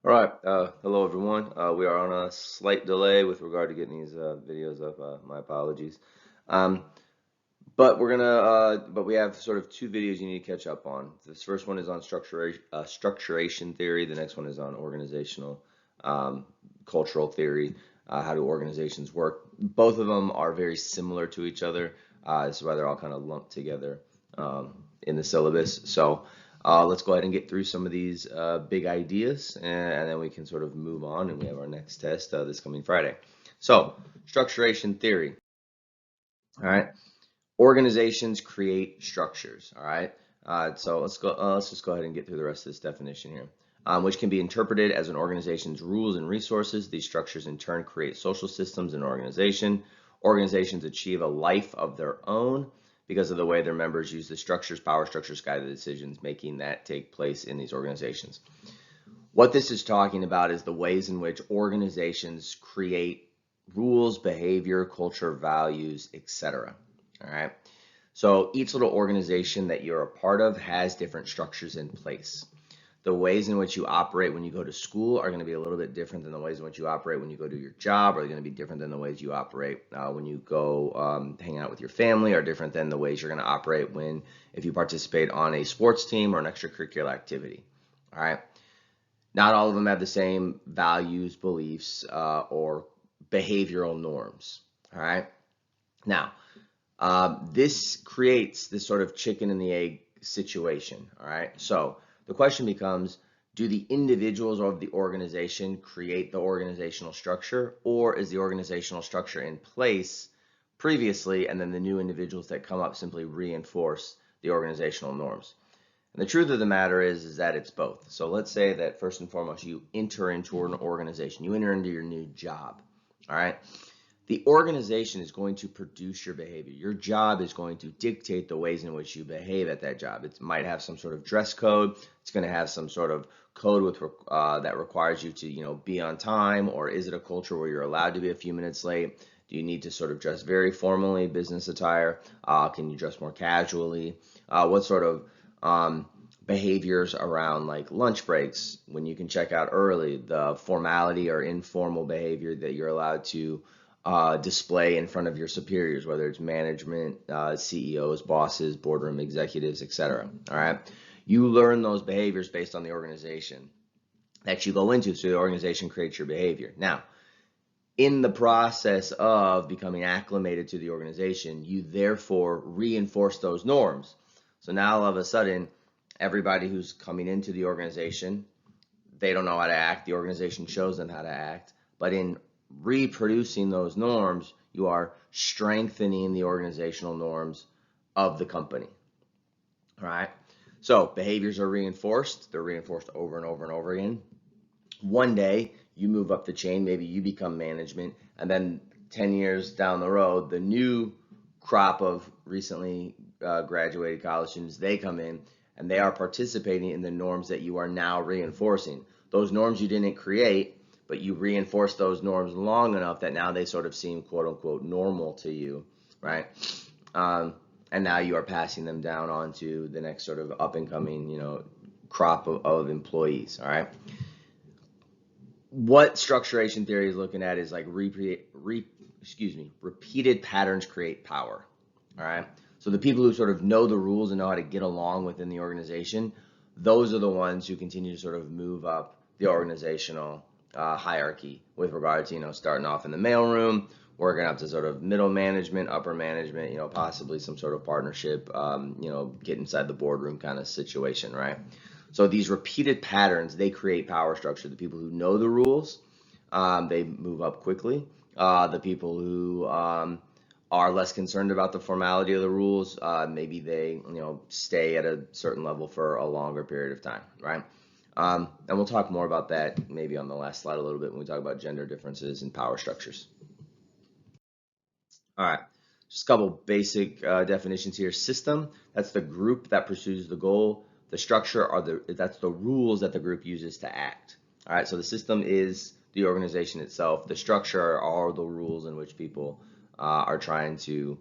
All right, hello everyone. We are on a slight delay with regard to getting these videos up. My apologies. Um, but we have sort of two videos you need to catch up on. This first one is on structuration theory. The next one is on organizational cultural theory. How do organizations work? Both of them are very similar to each other. This is why they're all kind of lumped together in the syllabus. So let's go ahead and get through some of these big ideas, and then we can sort of move on. And we have our next test this coming Friday. So, structuration theory. All right. Organizations create structures. All right. So let's go. Let's just go ahead and get through the rest of this definition here. Which can be interpreted as an organization's rules and resources. These structures in turn create social systems in an organization. Organizations achieve a life of their own because of the way their members use the structures. Power structures guide the decisions making that take place in these organizations. What this is talking about is the ways in which organizations create rules, behavior, culture, values, etc. All right. So each little organization that you're a part of has different structures in place. The ways in which you operate when you go to school are going to be a little bit different than the ways in which you operate when you go to your job, are going to be different than the ways you operate when you go hang out with your family, are different than the ways you're going to operate if you participate on a sports team or an extracurricular activity. All right. Not all of them have the same values, beliefs, or behavioral norms. All right. Now, this creates this sort of chicken and the egg situation. All right. So the question becomes, do the individuals of the organization create the organizational structure, or is the organizational structure in place previously and then the new individuals that come up simply reinforce the organizational norms? And the truth of the matter is that it's both. So let's say that first and foremost, you enter into an organization, you enter into your new job. All right. The organization is going to produce your behavior. Your job is going to dictate the ways in which you behave at that job. It might have some sort of dress code. It's going to have some sort of code that requires you to, be on time, or is it a culture where you're allowed to be a few minutes late? Do you need to sort of dress very formally, business attire? Can you dress more casually? What sort of behaviors around like lunch breaks, when you can check out early, the formality or informal behavior that you're allowed to display in front of your superiors, whether it's management, CEOs, bosses, boardroom executives, etc. All right. You learn those behaviors based on the organization that you go into. So the organization creates your behavior. Now, in the process of becoming acclimated to the organization, you therefore reinforce those norms. So now all of a sudden, everybody who's coming into the organization, they don't know how to act. The organization shows them how to act. But in reproducing those norms, you are strengthening the organizational norms of the company. All right. So behaviors are reinforced. They're reinforced over and over and over again. One day you move up the chain, maybe you become management, and then 10 years down the road, the new crop of recently graduated college students, they come in and they are participating in the norms that you are now reinforcing. Those norms you didn't create, but you reinforce those norms long enough that now they sort of seem quote unquote normal to you, right? And now you are passing them down onto the next sort of up and coming, crop of employees, all right? What structuration theory is looking at is like repeated patterns create power, all right? So the people who sort of know the rules and know how to get along within the organization, those are the ones who continue to sort of move up the organizational hierarchy with regard to, starting off in the mailroom, working up to sort of middle management, upper management, possibly some sort of partnership, get inside the boardroom kind of situation, right? So these repeated patterns, they create power structure. The people who know the rules, they move up quickly. The people who are less concerned about the formality of the rules, maybe they, stay at a certain level for a longer period of time, right? And we'll talk more about that maybe on the last slide a little bit when we talk about gender differences and power structures. All right, just a couple basic definitions here. System, that's the group that pursues the goal. The structure that's the rules that the group uses to act. All right, so the system is the organization itself. The structure are the rules in which people are trying to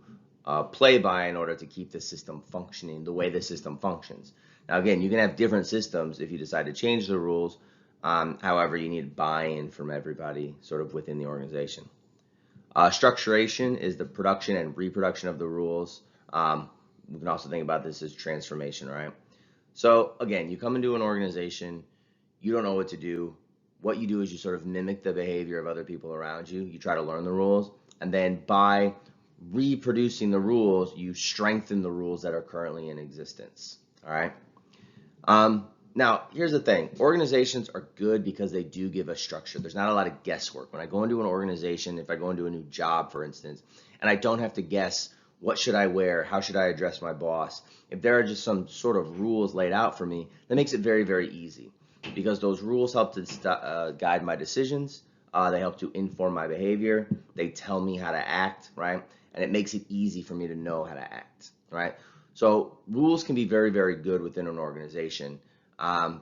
play by in order to keep the system functioning the way the system functions. Now, again, you can have different systems if you decide to change the rules. However, you need buy-in from everybody sort of within the organization. Structuration is the production and reproduction of the rules. We can also think about this as transformation, right? So again, you come into an organization, you don't know what to do. What you do is you sort of mimic the behavior of other people around you. You try to learn the rules, and then by reproducing the rules, you strengthen the rules that are currently in existence. All right. Now, here's the thing. Organizations are good because they do give us structure. There's not a lot of guesswork. When I go into an organization, if I go into a new job, for instance, and I don't have to guess what should I wear, how should I address my boss, if there are just some sort of rules laid out for me, that makes it very, very easy because those rules help to guide my decisions. They help to inform my behavior. They tell me how to act, right? And it makes it easy for me to know how to act, right? So rules can be very, very good within an organization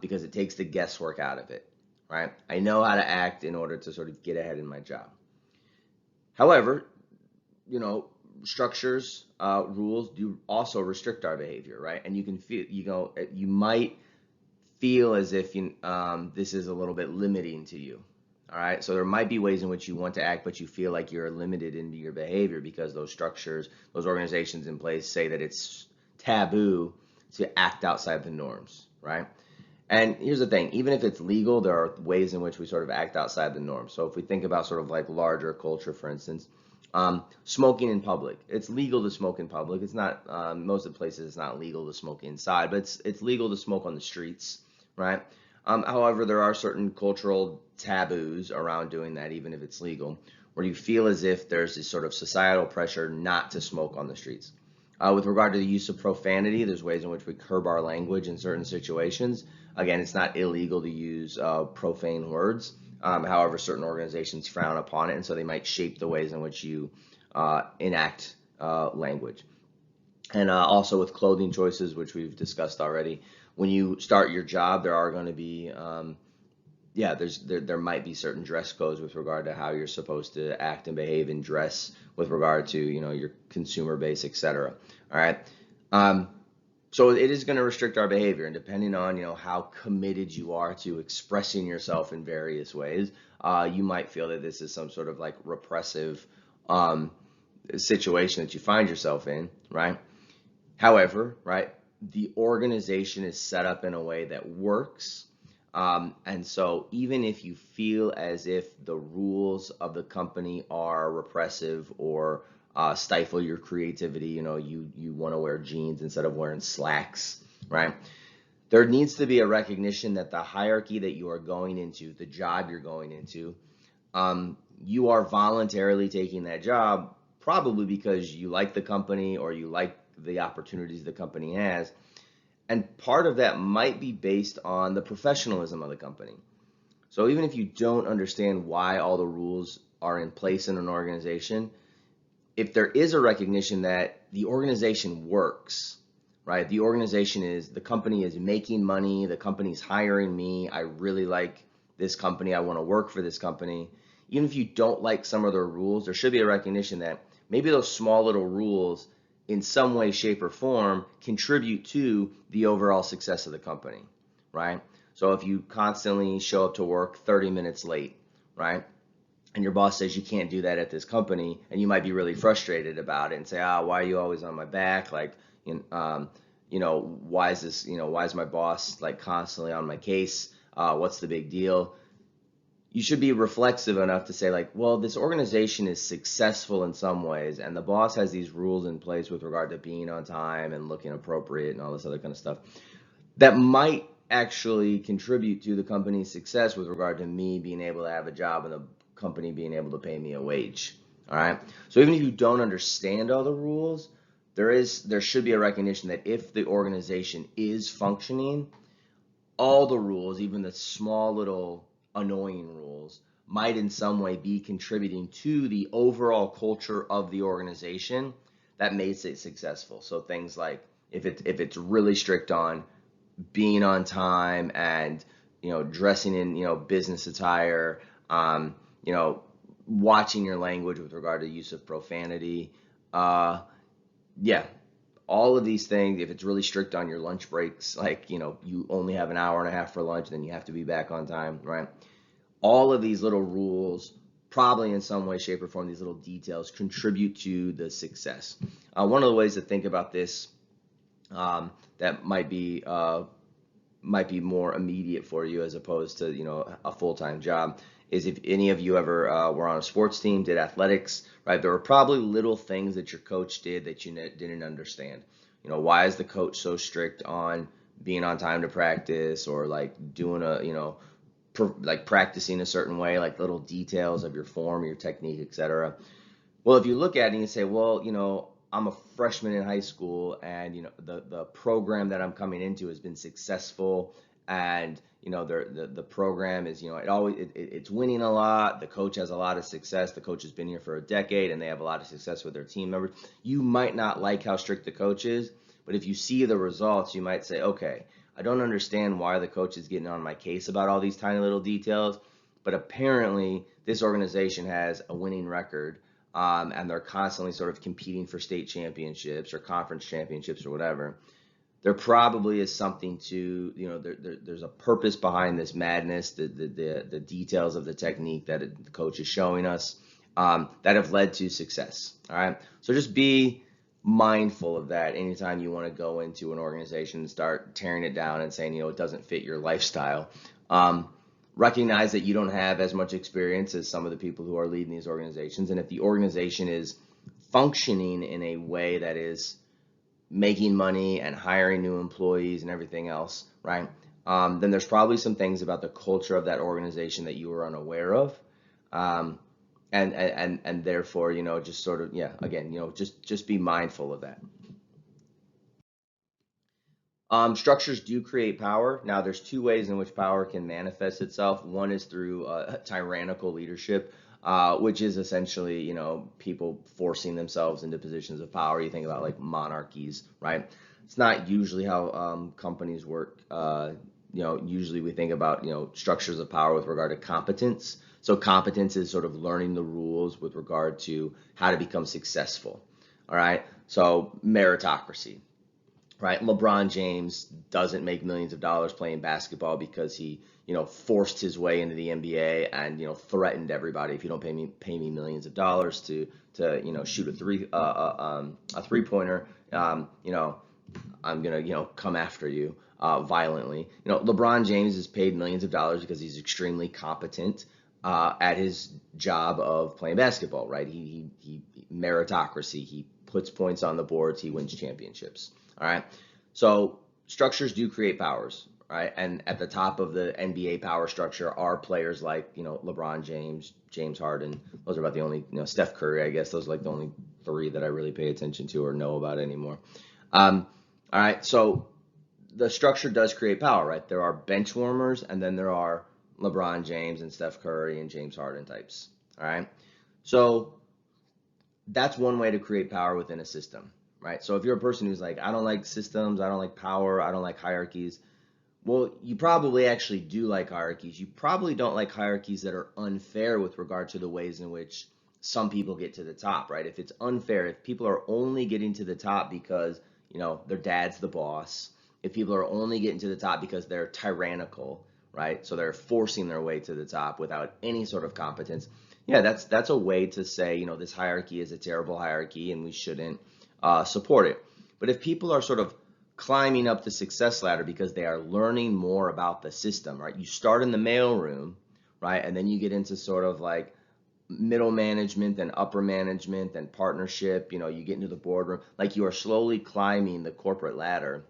because it takes the guesswork out of it, right? I know how to act in order to sort of get ahead in my job. However, structures, rules do also restrict our behavior, right? And you can feel, you might feel as if this is a little bit limiting to you. All right, so there might be ways in which you want to act, but you feel like you're limited into your behavior because those structures, those organizations in place say that it's taboo to act outside the norms, right? And here's the thing, even if it's legal, there are ways in which we sort of act outside the norm. So if we think about sort of like larger culture, for instance, smoking in public. It's legal to smoke in public. It's not, most of the places it's not legal to smoke inside, but it's legal to smoke on the streets, right? However, there are certain cultural taboos around doing that, even if it's legal, where you feel as if there's this sort of societal pressure not to smoke on the streets. With regard to the use of profanity, there's ways in which we curb our language in certain situations. Again, it's not illegal to use profane words. However, certain organizations frown upon it, and so they might shape the ways in which you enact language. And also with clothing choices, which we've discussed already, when you start your job, there are going to be there might be certain dress codes with regard to how you're supposed to act and behave and dress with regard to your consumer base, etc. All right. So it is going to restrict our behavior, and depending on how committed you are to expressing yourself in various ways, you might feel that this is some sort of like repressive situation that you find yourself in, right? However, right, the organization is set up in a way that works. And so even if you feel as if the rules of the company are repressive or stifle your creativity, you want to wear jeans instead of wearing slacks, right? There needs to be a recognition that the hierarchy that you are going into, the job you're going into, you are voluntarily taking that job probably because you like the company or you like the opportunities the company has. And part of that might be based on the professionalism of the company. So even if you don't understand why all the rules are in place in an organization, if there is a recognition that the organization works, right? The company is making money, the company's hiring me, I really like this company, I want to work for this company. Even if you don't like some of their rules, there should be a recognition that maybe those small little rules in some way, shape, or form contribute to the overall success of the company, right? So if you constantly show up to work 30 minutes late, right? And your boss says you can't do that at this company, and you might be really frustrated about it and say, why are you always on my back? Like, why is my boss like constantly on my case? What's the big deal? You should be reflexive enough to say like, well, this organization is successful in some ways, and the boss has these rules in place with regard to being on time and looking appropriate and all this other kind of stuff that might actually contribute to the company's success with regard to me being able to have a job and the company being able to pay me a wage. All right. So even if you don't understand all the rules, there should be a recognition that if the organization is functioning, all the rules, even the small little annoying rules, might in some way be contributing to the overall culture of the organization that makes it successful. So things like if it's really strict on being on time and dressing in business attire, watching your language with regard to use of profanity, all of these things, if it's really strict on your lunch breaks, like, you only have an hour and a half for lunch, then you have to be back on time, right? All of these little rules, probably in some way, shape, or form, these little details contribute to the success. One of the ways to think about this that might be more immediate for you as opposed to a full-time job is if any of you ever were on a sports team, did athletics, right? There were probably little things that your coach did that you didn't understand. Why is the coach so strict on being on time to practice, or like doing like practicing a certain way, like little details of your form, your technique, etc. Well, if you look at it and you say, well, I'm a freshman in high school, and the program that I'm coming into has been successful, and the program is it's winning a lot. The coach has a lot of success. The coach has been here for a decade, and they have a lot of success with their team members. You might not like how strict the coach is, but if you see the results, you might say, okay, I don't understand why the coach is getting on my case about all these tiny little details, but apparently this organization has a winning record, and they're constantly sort of competing for state championships or conference championships or whatever. There probably is something to, there's a purpose behind this madness, the details of the technique that the coach is showing us, that have led to success. All right. So just be mindful of that anytime you want to go into an organization and start tearing it down and saying, it doesn't fit your lifestyle. Recognize that you don't have as much experience as some of the people who are leading these organizations. And if the organization is functioning in a way that is making money and hiring new employees and everything else, right? Then there's probably some things about the culture of that organization that you are unaware of. And therefore, just sort of, again, just be mindful of that. Structures do create power. Now, there's two ways in which power can manifest itself. One is through tyrannical leadership, which is essentially, people forcing themselves into positions of power. You think about like monarchies, right? It's not usually how companies work. Usually we think about, structures of power with regard to competence. So competence is sort of learning the rules with regard to how to become successful. All right. So meritocracy. Right, LeBron James doesn't make millions of dollars playing basketball because he, forced his way into the NBA and threatened everybody. If you don't pay me millions of dollars to shoot a three pointer, I'm gonna come after you violently. LeBron James is paid millions of dollars because he's extremely competent at his job of playing basketball. Right, he meritocracy. He puts points on the boards. He wins championships. All right. So structures do create powers, right? And at the top of the NBA power structure are players like, LeBron James, James Harden. Those are about the only, Steph Curry, I guess. Those are like the only three that I really pay attention to or know about anymore. All right. So the structure does create power, right? There are bench warmers, and then there are LeBron James and Steph Curry and James Harden types. All right. So that's one way to create power within a system. Right? So if you're a person who's like, I don't like systems, I don't like power, I don't like hierarchies, well, you probably actually do like hierarchies. You probably don't like hierarchies that are unfair with regard to the ways in which some people get to the top, right? If it's unfair, if people are only getting to the top because, their dad's the boss, if people are only getting to the top because they're tyrannical, right? So they're forcing their way to the top without any sort of competence. Yeah, that's a way to say, this hierarchy is a terrible hierarchy and we shouldn't support it. But if people are sort of climbing up the success ladder because they are learning more about the system, right? You start in the mailroom, right? And then you get into sort of like middle management and upper management and partnership, you get into the boardroom, like you are slowly climbing the corporate ladder.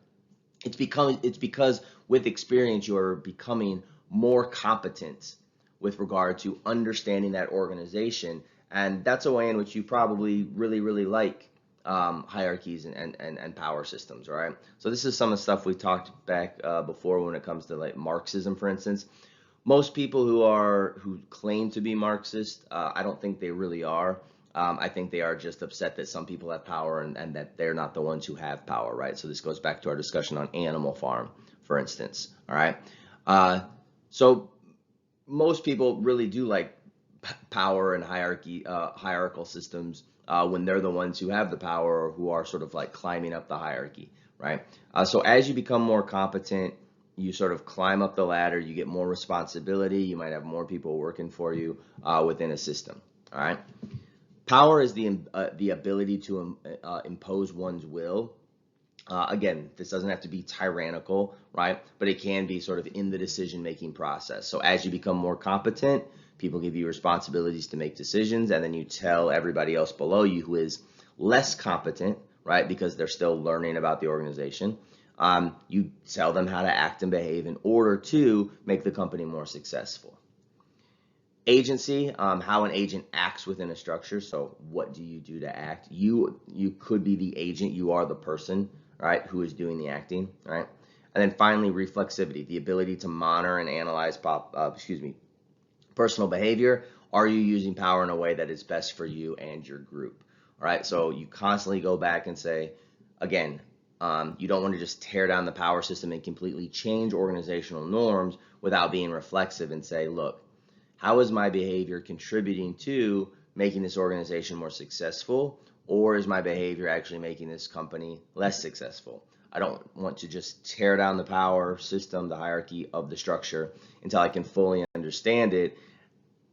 It's because with experience, you are becoming more competent with regard to understanding that organization. And that's a way in which you probably really, really like hierarchies and power systems, right? So this is some of the stuff we talked back before when it comes to like Marxism, for instance. Most people who claim to be Marxist, I don't think they really are. I think they are just upset that some people have power and that they're not the ones who have power, right? So this goes back to our discussion on Animal Farm, for instance, all right? So most people really do like power and hierarchical systems when they're the ones who have the power or who are sort of like climbing up the hierarchy, right? So as you become more competent, you sort of climb up the ladder, you get more responsibility, you might have more people working for you within a system, all right? Power is the ability to impose one's will. Again, this doesn't have to be tyrannical, right? But it can be sort of in the decision-making process. So as you become more competent, people give you responsibilities to make decisions, and then you tell everybody else below you who is less competent, right? Because they're still learning about the organization. You tell them how to act and behave in order to make the company more successful. Agency, how an agent acts within a structure. So what do you do to act? You could be the agent. You are the person, right, who is doing the acting, right? And then finally, reflexivity, the ability to monitor and analyze personal behavior. Are you using power in a way that is best for you and your group? All right, so you constantly go back and say, again, you don't want to just tear down the power system and completely change organizational norms without being reflexive and say, look, how is my behavior contributing to making this organization more successful, or is my behavior actually making this company less successful? I don't want to just tear down the power system, the hierarchy of the structure until I can fully understand it,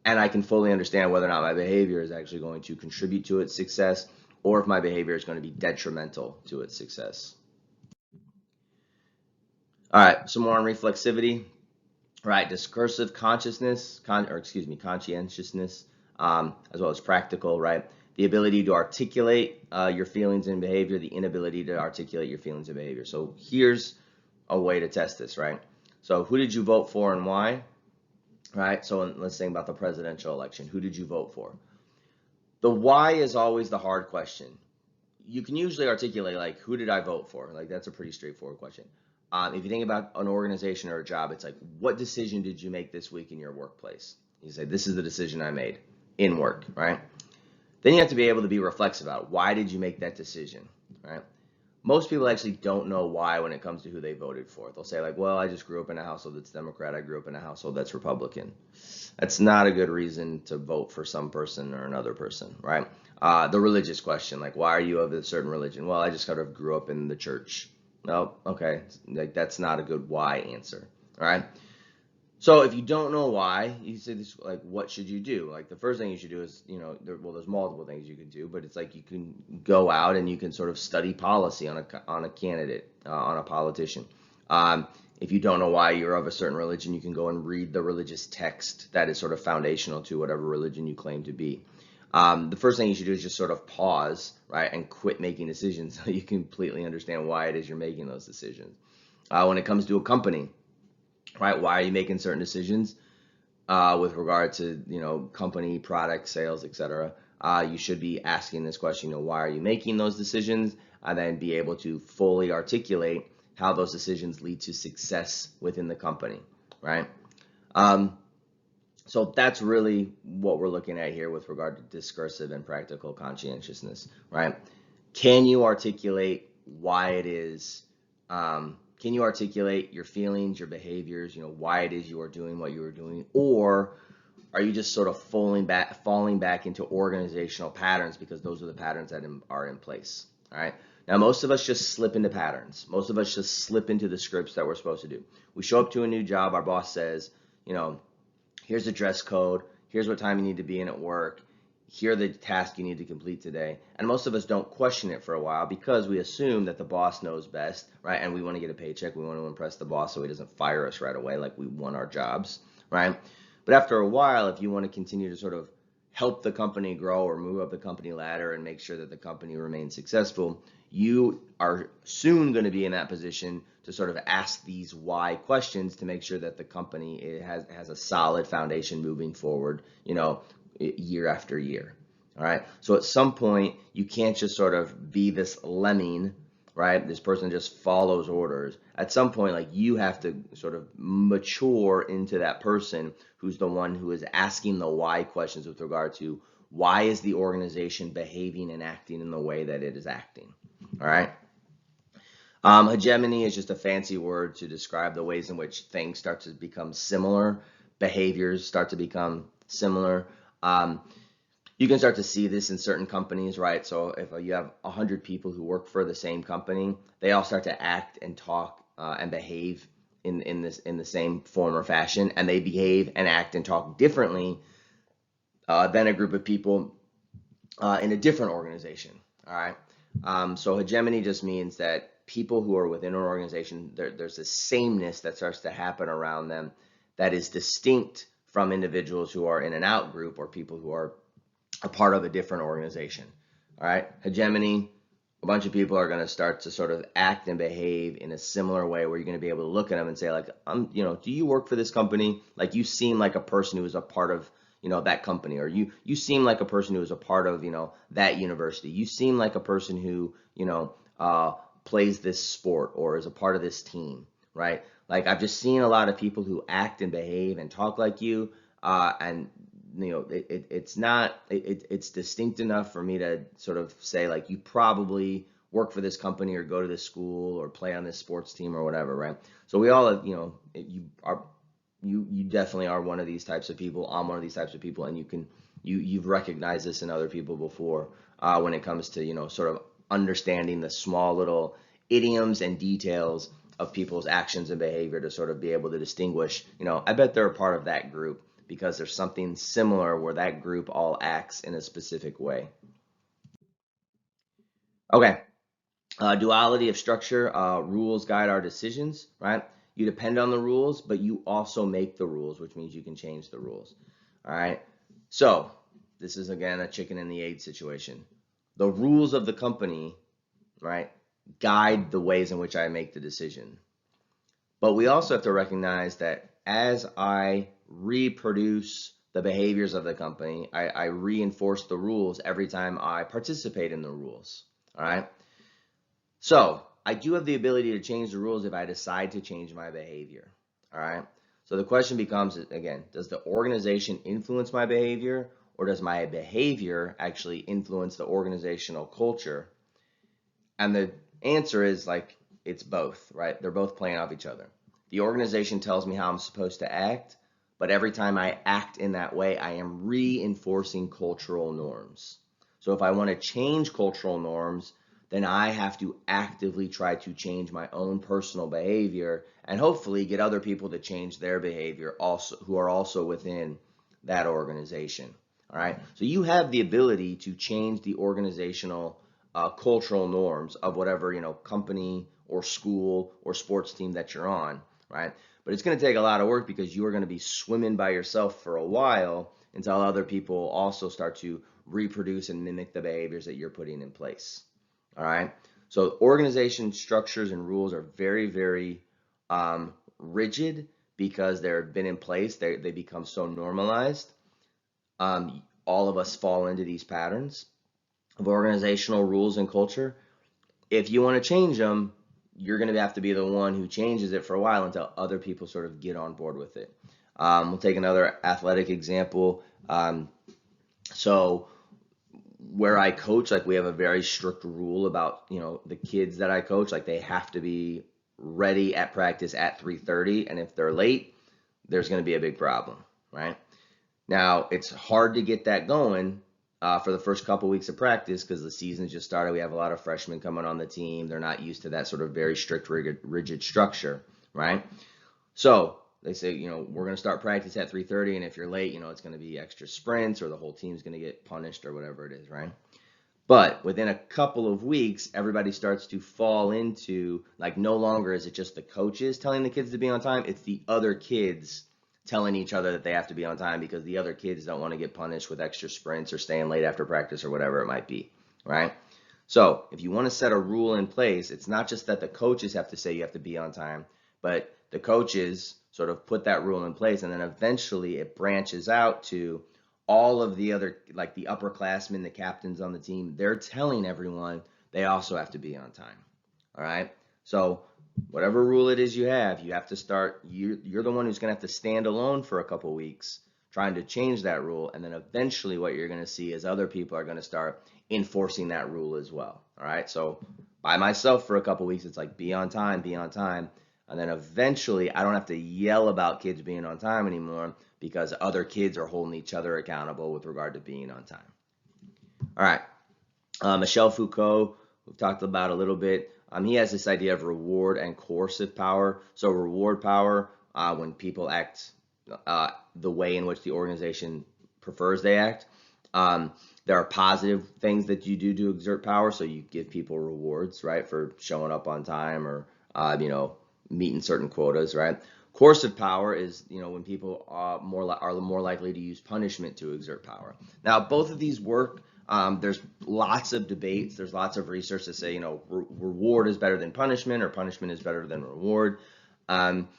and I can fully understand whether or not my behavior is actually going to contribute to its success, or if my behavior is going to be detrimental to its success. All right, some more on reflexivity. Right, discursive consciousness, conscientiousness, as well as practical, right? The ability to articulate your feelings and behavior, the inability to articulate your feelings and behavior. So here's a way to test this, right? So who did you vote for and why? Right, so let's think about the presidential election. Who did you vote for? The why is always the hard question. You can usually articulate, like, who did I vote for? Like, that's a pretty straightforward question. If you think about an organization or a job, it's like, what decision did you make this week in your workplace? You say, this is the decision I made in work, right? Then you have to be able to be reflexive about why did you make that decision, right? Most people actually don't know why when it comes to who they voted for. They'll say, like, well, I just grew up in a household that's Democrat. I grew up in a household that's Republican. That's not a good reason to vote for some person or another person, right? The religious question, like, why are you of a certain religion? Well, I just kind of grew up in the church. No, okay, like that's not a good why answer, all right? So if you don't know why, you say this, like, what should you do? Like, the first thing you should do is, there's multiple things you can do, but it's like you can go out and you can sort of study policy on a candidate, on a politician. If you don't know why you're of a certain religion, you can go and read the religious text that is sort of foundational to whatever religion you claim to be. The first thing you should do is just sort of pause, right, and quit making decisions so you completely understand why it is you're making those decisions. When it comes to a company, right, why are you making certain decisions with regard to, company, product, sales, etc. You should be asking this question, why are you making those decisions? And then be able to fully articulate how those decisions lead to success within the company, right? So that's really what we're looking at here with regard to discursive and practical conscientiousness, right? Can you articulate why it is, can you articulate your feelings, your behaviors, why it is you are doing what you are doing, or are you just sort of falling back into organizational patterns because those are the patterns that are in place, all right? Now, most of us just slip into patterns. Most of us just slip into the scripts that we're supposed to do. We show up to a new job, our boss says, here's the dress code, here's what time you need to be in at work, here are the tasks you need to complete today. And most of us don't question it for a while because we assume that the boss knows best, right? And we want to get a paycheck, we want to impress the boss so he doesn't fire us right away like we want our jobs, right? But after a while, if you want to continue to sort of help the company grow or move up the company ladder and make sure that the company remains successful, you are soon going to be in that position to sort of ask these why questions to make sure that the company has a solid foundation moving forward, year after year. All right. So at some point, you can't just sort of be this lemming, right? This person just follows orders. At some point, like, you have to sort of mature into that person who's the one who is asking the why questions with regard to why is the organization behaving and acting in the way that it is acting. All right. Hegemony is just a fancy word to describe the ways in which things start to become similar, behaviors start to become similar. You can start to see this in certain companies, right? So if you have 100 people who work for the same company, they all start to act and talk and behave in the same form or fashion, and they behave and act and talk differently than a group of people in a different organization. All right. So hegemony just means that people who are within an organization, there's a sameness that starts to happen around them that is distinct from individuals who are in an out group or people who are a part of a different organization. All right. Hegemony, a bunch of people are going to start to sort of act and behave in a similar way where you're going to be able to look at them and say, like, do you work for this company? Like, you seem like a person who is a part of that company, or you seem like a person who is a part of that university. You seem like a person who plays this sport or is a part of this team, right? Like, I've just seen a lot of people who act and behave and talk like you, and it's distinct enough for me to sort of say, like, you probably work for this company or go to this school or play on this sports team or whatever, right? So we all have, you definitely are one of these types of people. I'm one of these types of people, and you've recognized this in other people before when it comes to sort of understanding the small little idioms and details of people's actions and behavior to sort of be able to distinguish. I bet they're a part of that group because there's something similar where that group all acts in a specific way. Okay. Duality of structure, rules guide our decisions, right? You depend on the rules, but you also make the rules, which means you can change the rules. All right. So this is, again, a chicken and the egg situation. The rules of the company, right, guide the ways in which I make the decision. But we also have to recognize that as I reproduce the behaviors of the company, I reinforce the rules every time I participate in the rules. All right. So I do have the ability to change the rules if I decide to change my behavior. All right. So the question becomes, again, does the organization influence my behavior, or does my behavior actually influence the organizational culture? And the answer is, like, it's both, right? They're both playing off each other. The organization tells me how I'm supposed to act, but every time I act in that way, I am reinforcing cultural norms. So if I want to change cultural norms, then I have to actively try to change my own personal behavior and hopefully get other people to change their behavior also, who are also within that organization. All right. So you have the ability to change the organizational cultural norms of whatever company or school or sports team that you're on, right? But it's going to take a lot of work because you are going to be swimming by yourself for a while until other people also start to reproduce and mimic the behaviors that you're putting in place. All right. So organization structures and rules are very, very rigid because they've been in place. They become so normalized. All of us fall into these patterns of organizational rules and culture. If you want to change them, you're going to have to be the one who changes it for a while until other people sort of get on board with it. We'll take another athletic example. So where I coach, like, we have a very strict rule about, the kids that I coach, like, they have to be ready at practice at 3:30, and if they're late, there's going to be a big problem, right? Now, it's hard to get that going for the first couple weeks of practice because the season's just started. We have a lot of freshmen coming on the team. They're not used to that sort of very strict, rigid structure, right? So they say, we're going to start practice at 3:30, and if you're late, it's going to be extra sprints or the whole team's going to get punished or whatever it is, right? But within a couple of weeks, everybody starts to fall into, like, no longer is it just the coaches telling the kids to be on time, it's the other kids telling each other that they have to be on time because the other kids don't want to get punished with extra sprints or staying late after practice or whatever it might be, right? So if you want to set a rule in place, it's not just that the coaches have to say you have to be on time, but the coaches sort of put that rule in place, and then eventually it branches out to all of the other, like the upperclassmen, the captains on the team, they're telling everyone they also have to be on time. All right. So whatever rule it is you have to start, you're the one who's going to have to stand alone for a couple weeks trying to change that rule. And then eventually what you're going to see is other people are going to start enforcing that rule as well. All right. So by myself for a couple weeks, it's like, be on time, be on time. And then eventually I don't have to yell about kids being on time anymore because other kids are holding each other accountable with regard to being on time. All right. Michel Foucault, we've talked about a little bit. He has this idea of reward and coercive power. So reward power, when people act the way in which the organization prefers they act. Um, there are positive things that you do to exert power. So you give people rewards, right, for showing up on time or meeting certain quotas, right? Coercive power is, when people are more likely to use punishment to exert power. Now, both of these work. There's lots of debates. There's lots of research that say, reward is better than punishment, or punishment is better than reward. Um,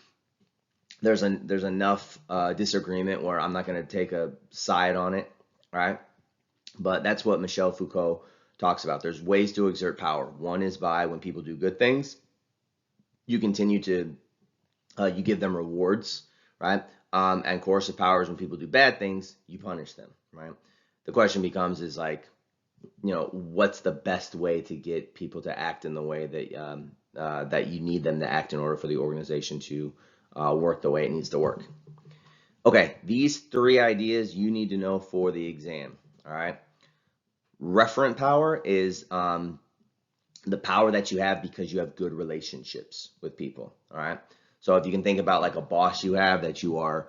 there's enough disagreement where I'm not going to take a side on it, right? But that's what Michel Foucault talks about. There's ways to exert power. One is by when people do good things, you continue to you give them rewards, right? And coercive power is when people do bad things, you punish them, right? The question becomes is like, what's the best way to get people to act in the way that you need them to act in order for the organization to work the way it needs to work. Okay, these 3 ideas you need to know for the exam. All right. Referent power is the power that you have because you have good relationships with people. All right. So if you can think about like a boss you have that you are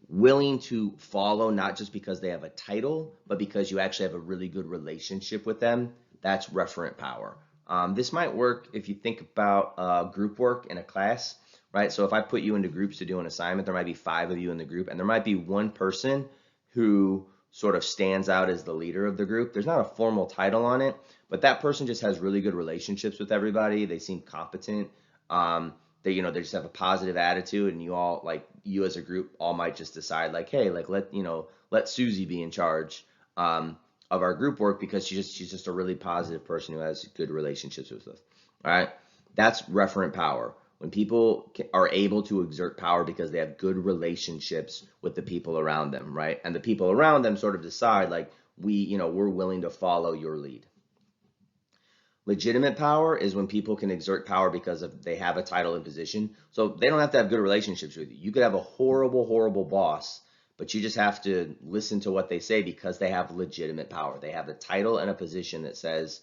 willing to follow, not just because they have a title, but because you actually have a really good relationship with them, that's referent power. This might work if you think about group work in a class, right? So if I put you into groups to do an assignment, there might be 5 of you in the group, and there might be one person who sort of stands out as the leader of the group. There's not a formal title on it, but that person just has really good relationships with everybody. They seem competent. They just have a positive attitude, and you as a group all might just decide like, hey, like let Susie be in charge of our group work because she's just a really positive person who has good relationships with us. All right, that's referent power. When people are able to exert power because they have good relationships with the people around them, right? And the people around them sort of decide like we're willing to follow your lead. Legitimate power is when people can exert power because they have a title and position. So they don't have to have good relationships with you. You could have a horrible, horrible boss, but you just have to listen to what they say because they have legitimate power. They have a title and a position that says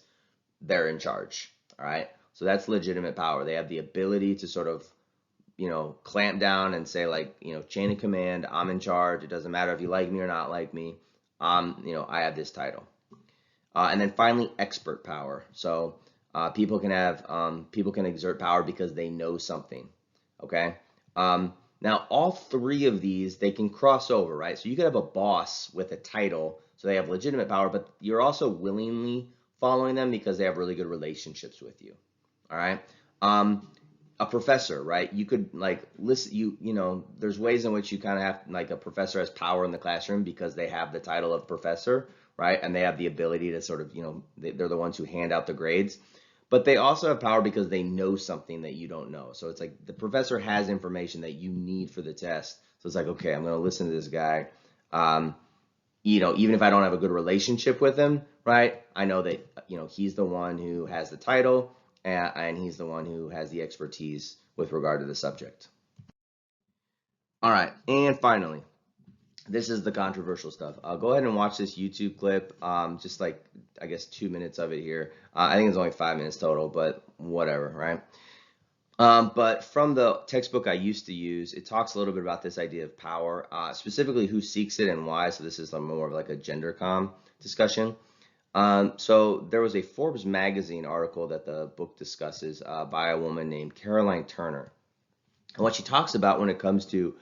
they're in charge. All right. So that's legitimate power. They have the ability to sort of, clamp down and say like, chain of command, I'm in charge. It doesn't matter if you like me or not like me. I have this title. And then finally, expert power. So people can exert power because they know something. Okay. Now all 3 of these, they can cross over, right? So you could have a boss with a title, so they have legitimate power, but you're also willingly following them because they have really good relationships with you. All right. A professor, right? You could like listen. There's ways in which you kind of have like a professor has power in the classroom because they have the title of professor, right? And they have the ability to sort of, they're the ones who hand out the grades. But they also have power because they know something that you don't know. So it's like the professor has information that you need for the test. So it's like, okay, I'm going to listen to this guy. Even if I don't have a good relationship with him, right? I know that, he's the one who has the title and he's the one who has the expertise with regard to the subject. All right. And finally, this is the controversial stuff. Go ahead and watch this YouTube clip. Just like, I guess, 2 minutes of it here. I think it's only 5 minutes total, but whatever, right? But from the textbook I used to use, it talks a little bit about this idea of power, specifically who seeks it and why. So this is more of like a gender comm discussion. So there was a Forbes magazine article that the book discusses by a woman named Caroline Turner. And what she talks about when it comes to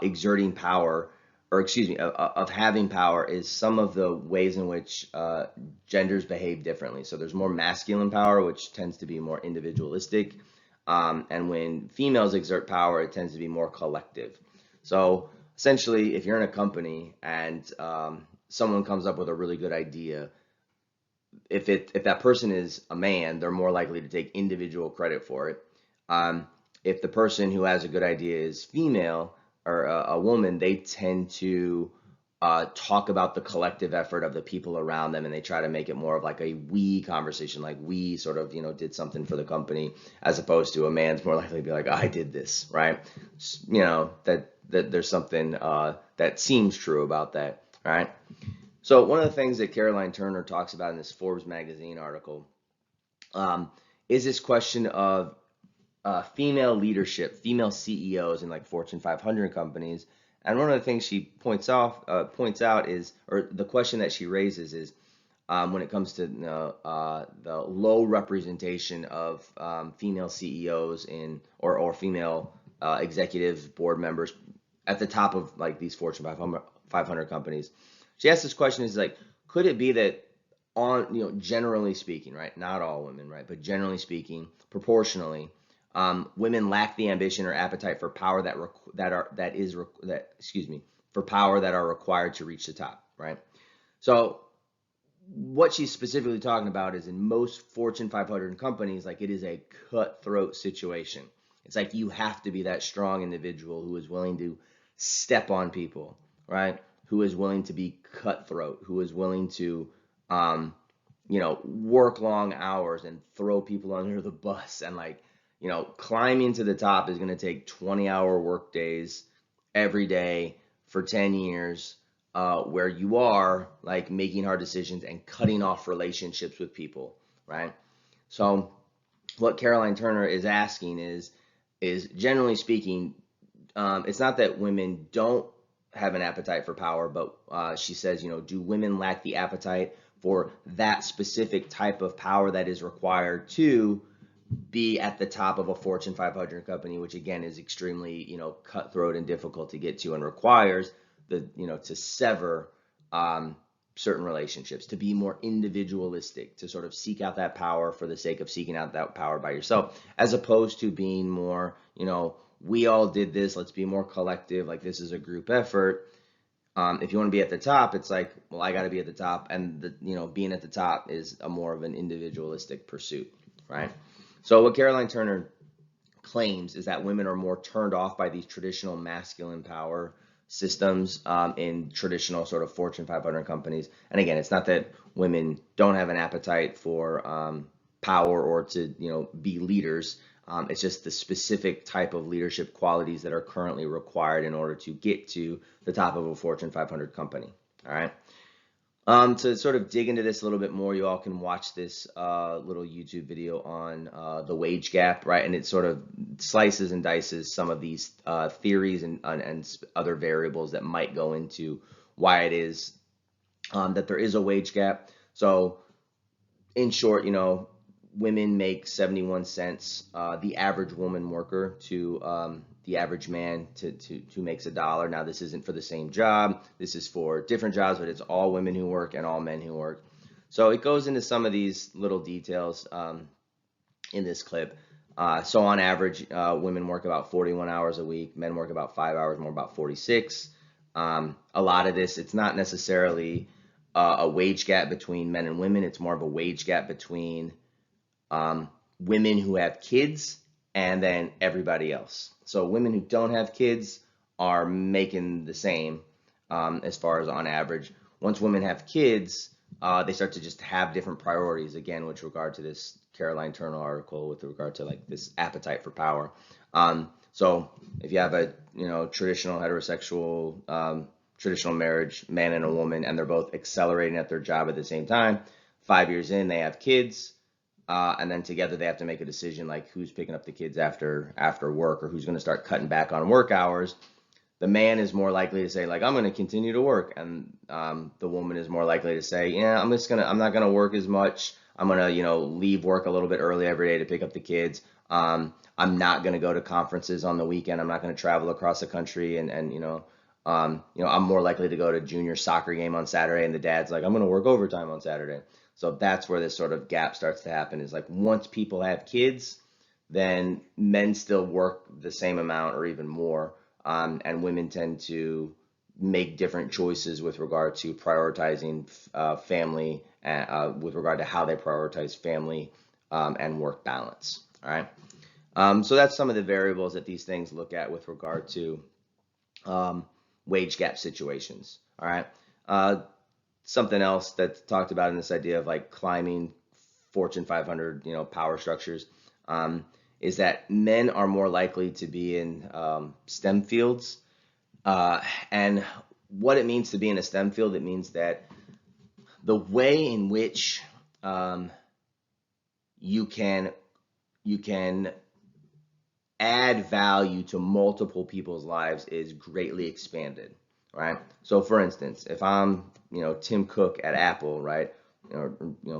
exerting power, or excuse me, of having power, is some of the ways in which genders behave differently. So there's more masculine power, which tends to be more individualistic. And when females exert power, it tends to be more collective. So essentially, if you're in a company and someone comes up with a really good idea, if that person is a man, they're more likely to take individual credit for it. If the person who has a good idea is female or a woman, they tend to talk about the collective effort of the people around them, and they try to make it more of like a we conversation, like we sort of did something for the company, as opposed to a man's more likely to be like, I did this, right? That there's something that seems true about that, right? So one of the things that Caroline Turner talks about in this Forbes magazine article um, is this question of female leadership, female CEOs in like Fortune 500 companies. And one of the things she points out is, or the question that she raises is, when it comes to the low representation of female CEOs in or female executive board members at the top of like these Fortune 500 companies. She asked this question is like, could it be that generally speaking, right, not all women, right, but generally speaking, proportionally, women lack the ambition or appetite for power for power that are required to reach the top, right? So what she's specifically talking about is in most Fortune 500 companies, like it is a cutthroat situation. It's like you have to be that strong individual who is willing to step on people, right? Who is willing to be cutthroat, who is willing to, work long hours and throw people under the bus. And like, climbing to the top is going to take 20-hour work days every day for 10 years where you are like making hard decisions and cutting off relationships with people, right? So what Caroline Turner is asking is generally speaking, it's not that women don't have an appetite for power, but she says, do women lack the appetite for that specific type of power that is required to be at the top of a Fortune 500 company, which again is extremely, cutthroat and difficult to get to and requires to sever certain relationships, to be more individualistic, to sort of seek out that power for the sake of seeking out that power by yourself, as opposed to being more, we all did this, let's be more collective, like this is a group effort. If you want to be at the top, it's like, well, I got to be at the top, and being at the top is a more of an individualistic pursuit, right? So what Caroline Turner claims is that women are more turned off by these traditional masculine power systems in traditional sort of Fortune 500 companies. And again, it's not that women don't have an appetite for power or to be leaders. It's just the specific type of leadership qualities that are currently required in order to get to the top of a Fortune 500 company. All right. To sort of dig into this a little bit more, you all can watch this little YouTube video on the wage gap, right? And it sort of slices and dices some of these theories and other variables that might go into why it is that there is a wage gap. So in short, women make 71 cents, the average woman worker to the average man who makes $1. Now, this isn't for the same job. This is for different jobs, but it's all women who work and all men who work. So it goes into some of these little details in this clip. So on average, women work about 41 hours a week. Men work about 5 hours more, about 46. A lot of this, it's not necessarily a wage gap between men and women. It's more of a wage gap between women who have kids and then everybody else. So women who don't have kids are making the same as far as on average. Once women have kids, they start to just have different priorities, again, with regard to this Caroline Turner article, with regard to like this appetite for power. So if you have a traditional heterosexual traditional marriage, man and a woman, and they're both accelerating at their job at the same time, 5 years in, they have kids. And then together they have to make a decision like who's picking up the kids after work, or who's going to start cutting back on work hours. The man is more likely to say like, I'm going to continue to work, and the woman is more likely to say, yeah, I'm not going to work as much. I'm going to leave work a little bit early every day to pick up the kids. I'm not going to go to conferences on the weekend. I'm not going to travel across the country, and I'm more likely to go to junior soccer game on Saturday, and the dad's like, I'm going to work overtime on Saturday. So that's where this sort of gap starts to happen, is like once people have kids, then men still work the same amount or even more, and women tend to make different choices with regard to prioritizing family, with regard to how they prioritize family and work balance. All right. So that's some of the variables that these things look at with regard to wage gap situations. All right. Something else that's talked about in this idea of like climbing Fortune 500, power structures, is that men are more likely to be in STEM fields. And what it means to be in a STEM field, it means that The way in which you can add value to multiple people's lives is greatly expanded, right? So for instance, if I'm, Tim Cook at Apple, right? Or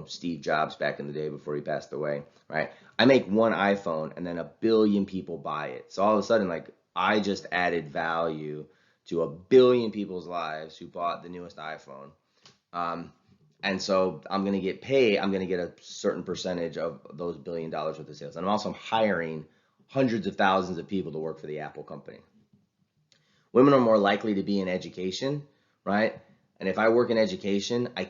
Steve Jobs back in the day before he passed away, right? I make one iPhone and then 1 billion people buy it. So all of a sudden, like, I just added value to 1 billion people's lives who bought the newest iPhone. And so I'm going to get paid, I'm going to get a certain percentage of those $1 billion worth of sales. And I'm also hiring hundreds of thousands of people to work for the Apple company. Women are more likely to be in education, right? And if I work in education, I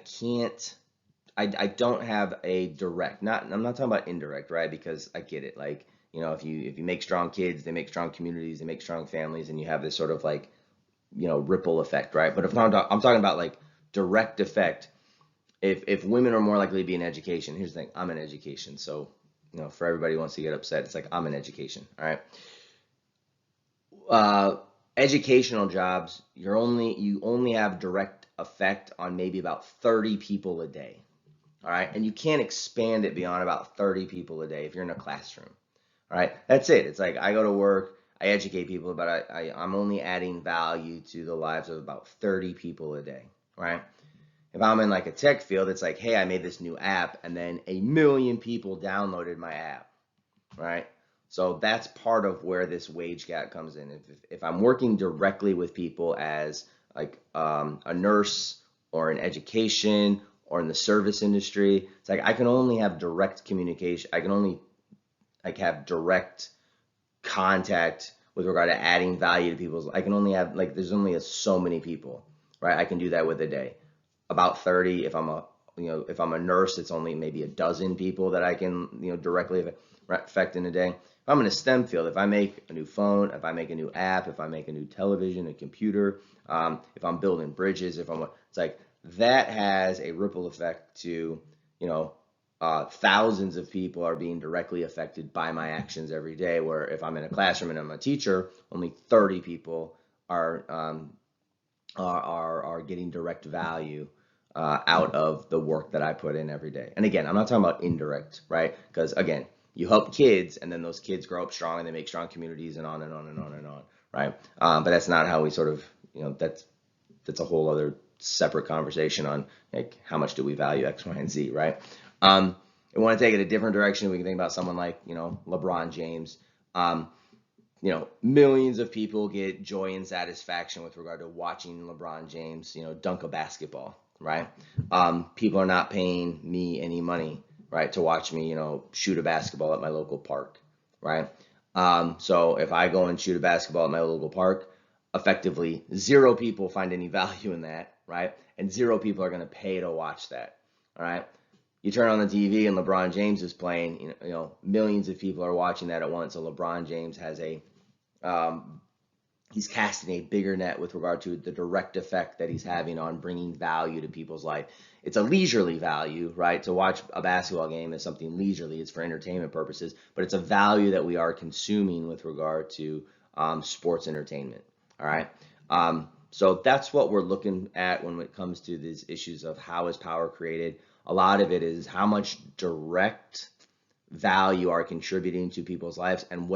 don't have a direct, I'm not talking about indirect, right? Because I get it. Like, if you make strong kids, they make strong communities, they make strong families, and you have this sort of like, ripple effect, right? But if I'm talking about like direct effect, if women are more likely to be in education, here's the thing, I'm in education. So, for everybody who wants to get upset, it's like, I'm in education, all right? Educational jobs, you only have direct effect on maybe about 30 people a day, all right? And you can't expand it beyond about 30 people a day if you're in a classroom, all right? That's it. It's like, I go to work, I educate people, but I'm only adding value to the lives of about 30 people a day, right? If I'm in like a tech field, it's like, hey, I made this new app and then 1 million people downloaded my app, right? So that's part of where this wage gap comes in. If I'm working directly with people as like a nurse or in education or in the service industry, it's like I can only have direct communication. I can only like have direct contact with regard to adding value to people's. I can only have like there's only so many people, right? I can do that with a day. About 30. If I'm a nurse, it's only maybe a dozen people that I can directly affect in a day. If I'm in a STEM field, if I make a new phone, if I make a new app, if I make a new television, a computer, if I'm building bridges, it's like that has a ripple effect to thousands of people are being directly affected by my actions every day. Where if I'm in a classroom and I'm a teacher, only 30 people are getting direct value out of the work that I put in every day. And again, I'm not talking about indirect, right? Because again, you help kids and then those kids grow up strong and they make strong communities and on and on and on and on, right? But that's not how we sort of, that's a whole other separate conversation on like how much do we value X, Y, and Z, right? We want to take it a different direction. We can think about someone like, LeBron James. Millions of people get joy and satisfaction with regard to watching LeBron James, dunk a basketball, right? People are not paying me any money, right, to watch me, shoot a basketball at my local park, right? So if I go and shoot a basketball at my local park, effectively 0 people find any value in that, right? And 0 people are going to pay to watch that, all right? You turn on the TV and LeBron James is playing, millions of people are watching that at once. So LeBron James has he's casting a bigger net with regard to the direct effect that he's having on bringing value to people's life. It's a leisurely value, right? To watch a basketball game is something leisurely. It's for entertainment purposes, but it's a value that we are consuming with regard to sports entertainment, all right? So that's what we're looking at when it comes to these issues of how is power created. A lot of it is how much direct value are contributing to people's lives and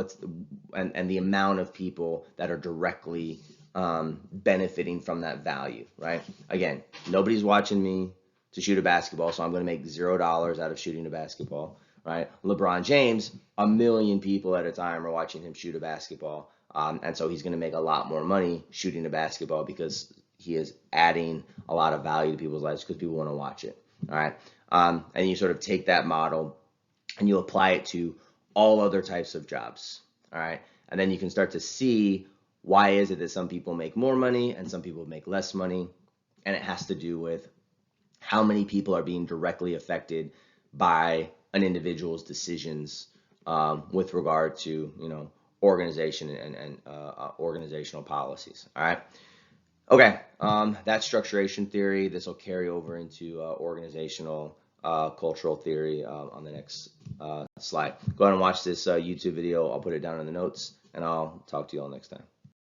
the amount of people that are directly benefiting from that value, right? Again, nobody's watching me to shoot a basketball, so I'm going to make $0 out of shooting a basketball, right? LeBron James, 1 million people at a time are watching him shoot a basketball, and so he's going to make a lot more money shooting a basketball because he is adding a lot of value to people's lives because people want to watch it, all right? And you sort of take that model and you apply it to all other types of jobs, all right? And then you can start to see why is it that some people make more money and some people make less money, and it has to do with how many people are being directly affected by an individual's decisions with regard to, organization and organizational policies, all right? Okay, that's structuration theory. This will carry over into organizational cultural theory on the next slide. Go ahead and watch this YouTube video. I'll put it down in the notes, and I'll talk to you all next time.